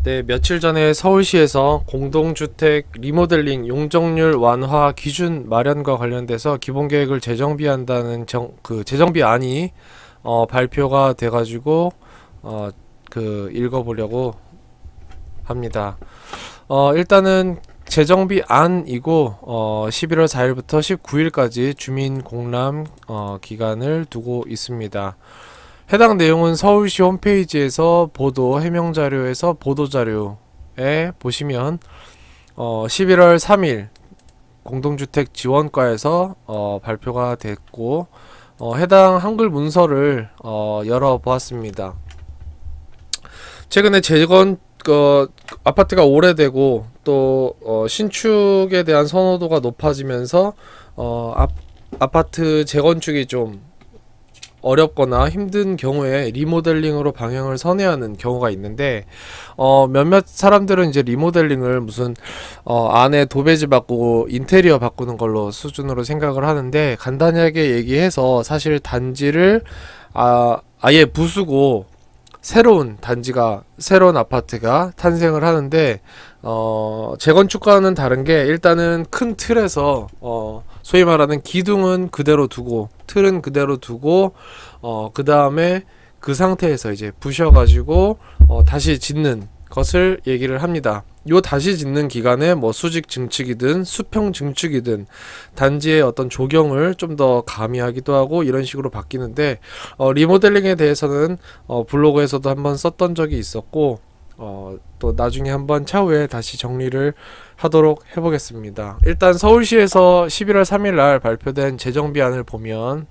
네, 며칠 전에 서울시에서 공동주택 리모델링 용적률 완화 기준 마련과 관련돼서 기본계획을 재정비한다는 재정비안이 발표가 돼가지고 읽어보려고 합니다. 일단은 재정비안이고 11월 4일부터 19일까지 주민 공람 기간을 두고 있습니다. 해당 내용은 서울시 홈페이지에서 보도 해명자료에서 보도자료에 보시면 11월 3일 공동주택 지원과에서 발표가 됐고 해당 한글 문서를 열어보았습니다. 최근에 아파트가 오래되고 또 신축에 대한 선호도가 높아지면서 아파트 재건축이 좀 어렵거나 힘든 경우에 리모델링으로 방향을 선회하는 경우가 있는데 몇몇 사람들은 이제 리모델링을 무슨 안에 도배지 바꾸고 인테리어 바꾸는 걸로 수준으로 생각을 하는데, 간단하게 얘기해서 사실 단지를 아예 부수고 새로운 아파트가 탄생을 하는데, 재건축과는 다른 게 일단은 큰 틀에서 소위 말하는 기둥은 그대로 두고 틀은 그대로 두고 그 다음에 그 상태에서 이제 부셔가지고 다시 짓는 것을 얘기를 합니다. 요 다시 짓는 기간에 뭐 수직 증축이든 수평 증축이든 단지의 어떤 조경을 좀 더 가미하기도 하고 이런 식으로 바뀌는데, 리모델링에 대해서는 블로그에서도 한번 썼던 적이 있었고 또 나중에 한번 차후에 다시 정리를 하도록 해보겠습니다. 일단 서울시에서 11월 3일날 발표된 재정비안을 보면,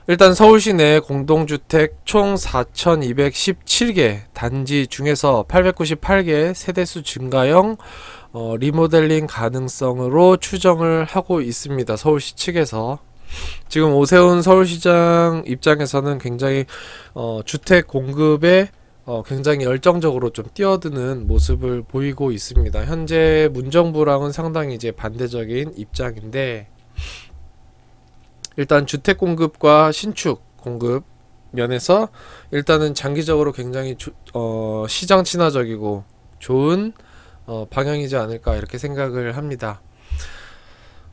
일단 서울시 내 공동주택 총 4,217개 단지 중에서 898개 세대수 증가형 리모델링 가능성으로 추정을 하고 있습니다. 서울시 측에서. 지금 오세훈 서울시장 입장에서는 굉장히 주택 공급에 굉장히 열정적으로 좀 뛰어드는 모습을 보이고 있습니다. 현재 문정부랑은 상당히 이제 반대적인 입장인데, 일단 주택 공급과 신축 공급 면에서 일단은 장기적으로 굉장히 시장 친화적이고 좋은 방향이지 않을까 이렇게 생각을 합니다.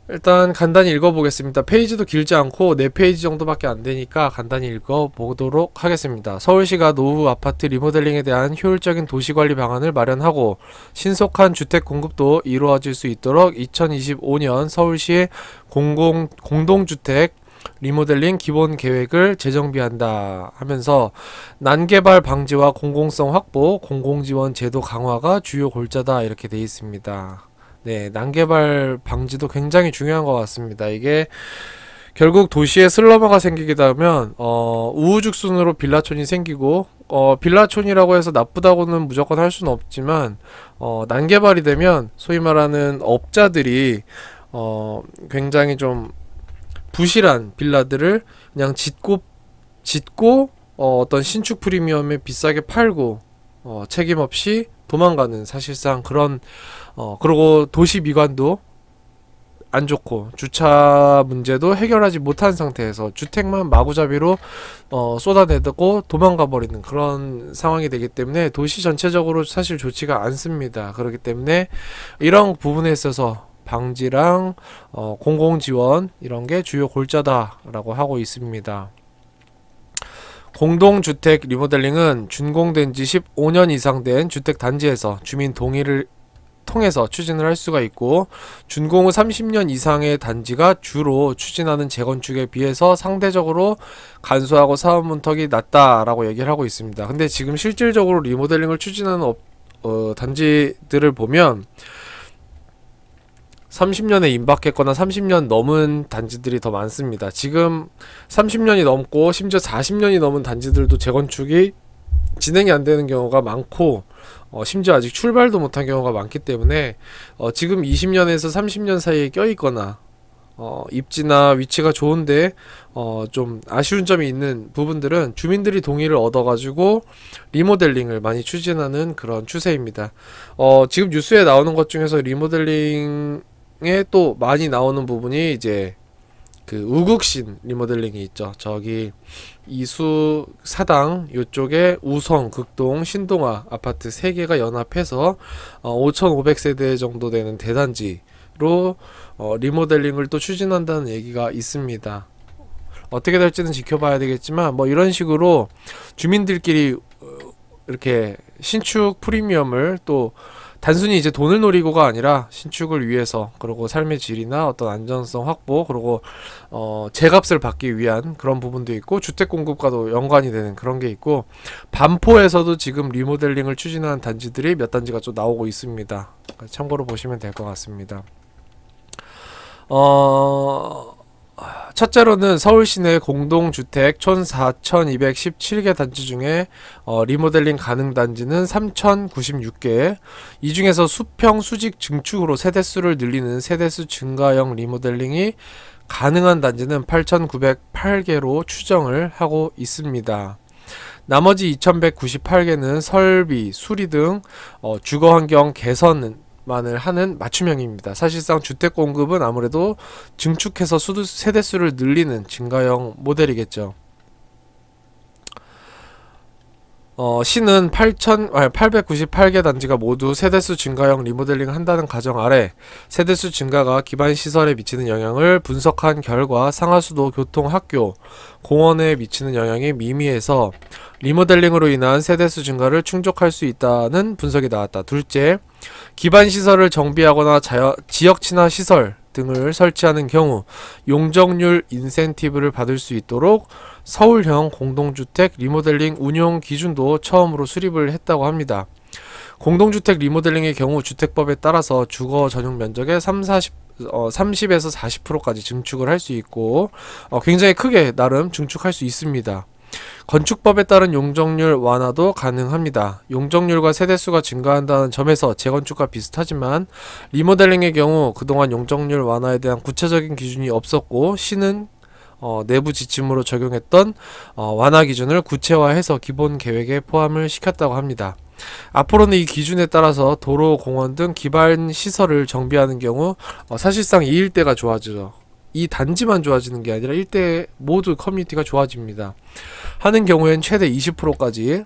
일단 간단히 읽어보겠습니다. 페이지도 길지 않고 4페이지 정도밖에 안되니까 간단히 읽어보도록 하겠습니다. 서울시가 노후 아파트 리모델링에 대한 효율적인 도시관리 방안을 마련하고 신속한 주택 공급도 이루어질 수 있도록 2025년 서울시의 공동주택 리모델링 기본계획을 재정비한다 하면서, 난개발 방지와 공공성 확보, 공공지원 제도 강화가 주요 골자다 이렇게 되어 있습니다. 네, 난개발 방지도 굉장히 중요한 것 같습니다. 이게 결국 도시에 슬럼화가 생기게 되면 우후죽순으로 빌라촌이 생기고, 빌라촌이라고 해서 나쁘다고는 무조건 할 수는 없지만 난개발이 되면 소위 말하는 업자들이 굉장히 좀 부실한 빌라들을 그냥 짓고 어떤 신축 프리미엄에 비싸게 팔고 책임 없이 도망가는, 사실상 그런 그리고 도시 미관도 안 좋고 주차 문제도 해결하지 못한 상태에서 주택만 마구잡이로 쏟아내고 도망가 버리는 그런 상황이 되기 때문에 도시 전체적으로 사실 좋지가 않습니다. 그렇기 때문에 이런 부분에 있어서 방지랑 공공지원 이런게 주요 골자다라고 하고 있습니다. 공동주택 리모델링은 준공된 지 15년 이상 된 주택단지에서 주민 동의를 통해서 추진을 할 수가 있고, 준공 후 30년 이상의 단지가 주로 추진하는 재건축에 비해서 상대적으로 간소하고 사업 문턱이 낮다라고 얘기를 하고 있습니다. 근데 지금 실질적으로 리모델링을 추진하는 단지들을 보면 30년에 임박했거나 30년 넘은 단지들이 더 많습니다. 지금 30년이 넘고 심지어 40년이 넘은 단지들도 재건축이 진행이 안 되는 경우가 많고 심지어 아직 출발도 못한 경우가 많기 때문에 지금 20년에서 30년 사이에 껴있거나 입지나 위치가 좋은데 좀 아쉬운 점이 있는 부분들은 주민들이 동의를 얻어가지고 리모델링을 많이 추진하는 그런 추세입니다. 지금 뉴스에 나오는 것 중에서 리모델링에 또 많이 나오는 부분이 이제 그 우국신 리모델링이 있죠. 저기 이수 사당 요쪽에 우성, 극동, 신동아 아파트 3개가 연합해서 5,500세대 정도 되는 대단지로 리모델링을 또 추진한다는 얘기가 있습니다. 어떻게 될지는 지켜봐야 되겠지만 뭐 이런 식으로 주민들끼리 이렇게 신축 프리미엄을 또 단순히 이제 돈을 노리고가 아니라 신축을 위해서, 그리고 삶의 질이나 어떤 안전성 확보, 그리고 제값을 받기 위한 그런 부분도 있고, 주택 공급과도 연관이 되는 그런 게 있고, 반포에서도 지금 리모델링을 추진하는 단지들이 몇 단지가 좀 나오고 있습니다. 참고로 보시면 될 것 같습니다. 첫째로는 서울시내 공동주택 총 4,217개 단지 중에 리모델링 가능 단지는 3,096개, 이 중에서 수평 수직 증축으로 세대수를 늘리는 세대수 증가형 리모델링이 가능한 단지는 8,908개로 추정을 하고 있습니다. 나머지 2,198개는 설비, 수리 등 주거환경 개선 만을 하는 맞춤형입니다. 사실상 주택 공급은 아무래도 증축해서 세대수를 늘리는 증가형 모델이겠죠. 시는 898개 단지가 모두 세대수 증가형 리모델링 한다는 가정 아래 세대수 증가가 기반 시설에 미치는 영향을 분석한 결과 상하수도, 교통, 학교, 공원에 미치는 영향이 미미해서 리모델링으로 인한 세대수 증가를 충족할 수 있다는 분석이 나왔다. 둘째, 기반 시설을 정비하거나 지역 친화 시설 등을 설치하는 경우 용적률 인센티브를 받을 수 있도록 서울형 공동주택 리모델링 운용 기준도 처음으로 수립을 했다고 합니다. 공동주택 리모델링의 경우 주택법에 따라서 주거 전용 면적의 30에서 40%까지 증축을 할 수 있고 굉장히 크게 나름 증축할 수 있습니다. 건축법에 따른 용적률 완화도 가능합니다. 용적률과 세대수가 증가한다는 점에서 재건축과 비슷하지만 리모델링의 경우 그동안 용적률 완화에 대한 구체적인 기준이 없었고 시는 내부 지침으로 적용했던 완화 기준을 구체화해서 기본 계획에 포함을 시켰다고 합니다. 앞으로는 이 기준에 따라서 도로, 공원 등 기반 시설을 정비하는 경우 사실상 이 일대가 좋아지죠. 이 단지만 좋아지는 게 아니라 일대 모두 커뮤니티가 좋아집니다. 하는 경우엔 최대 20%까지,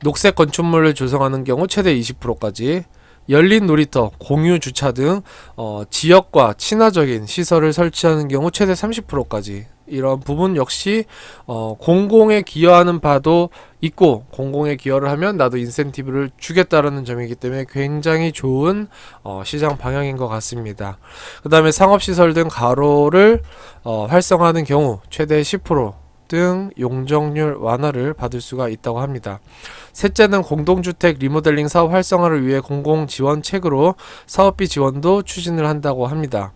녹색 건축물을 조성하는 경우 최대 20%까지, 열린 놀이터, 공유 주차 등 지역과 친화적인 시설을 설치하는 경우 최대 30%까지, 이런 부분 역시 공공에 기여하는 바도 있고 공공에 기여를 하면 나도 인센티브를 주겠다라는 점이기 때문에 굉장히 좋은 시장 방향인 것 같습니다. 그 다음에 상업시설 등 가로를 활성화하는 경우 최대 10% 등 용적률 완화를 받을 수가 있다고 합니다. 셋째는 공동주택 리모델링 사업 활성화를 위해 공공지원책으로 사업비 지원도 추진을 한다고 합니다.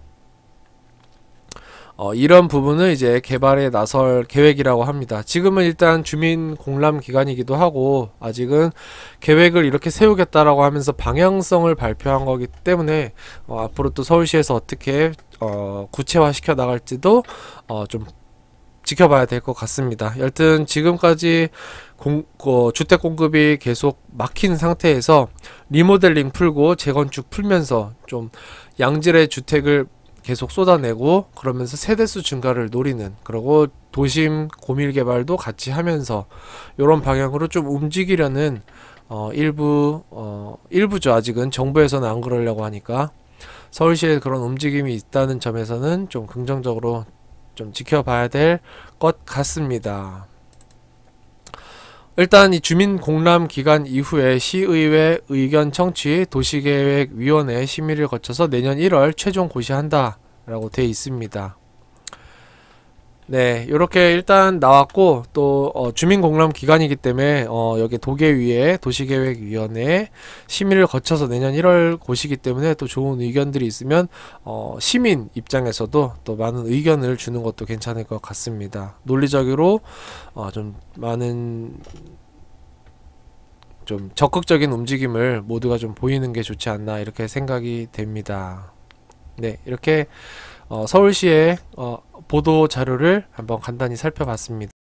이런 부분을 이제 개발에 나설 계획이라고 합니다. 지금은 일단 주민 공람 기간이기도 하고 아직은 계획을 이렇게 세우겠다라고 하면서 방향성을 발표한 거기 때문에 앞으로 또 서울시에서 어떻게 구체화 시켜 나갈지도 좀 지켜봐야 될 것 같습니다. 여튼 지금까지 주택 공급이 계속 막힌 상태에서 리모델링 풀고 재건축 풀면서 좀 양질의 주택을 계속 쏟아내고 그러면서 세대수 증가를 노리는, 그리고 도심 고밀 개발도 같이 하면서 이런 방향으로 좀 움직이려는 일부죠. 아직은 정부에서는 안 그러려고 하니까 서울시에 그런 움직임이 있다는 점에서는 좀 긍정적으로 좀 지켜봐야 될 것 같습니다. 일단 이 주민 공람 기간 이후에 시의회 의견 청취 도시계획위원회 심의를 거쳐서 내년 1월 최종 고시한다 라고 되어 있습니다. 네, 이렇게 일단 나왔고 또 주민 공람 기간이기 때문에 여기 도계위에 도시계획위원회 심의를 거쳐서 내년 1월 고시기 때문에 또 좋은 의견들이 있으면 시민 입장에서도 또 많은 의견을 주는 것도 괜찮을 것 같습니다. 논리적으로 좀 많은 좀 적극적인 움직임을 모두가 좀 보이는 게 좋지 않나 이렇게 생각이 됩니다. 네, 이렇게 서울시의 보도 자료를 한번 간단히 살펴봤습니다.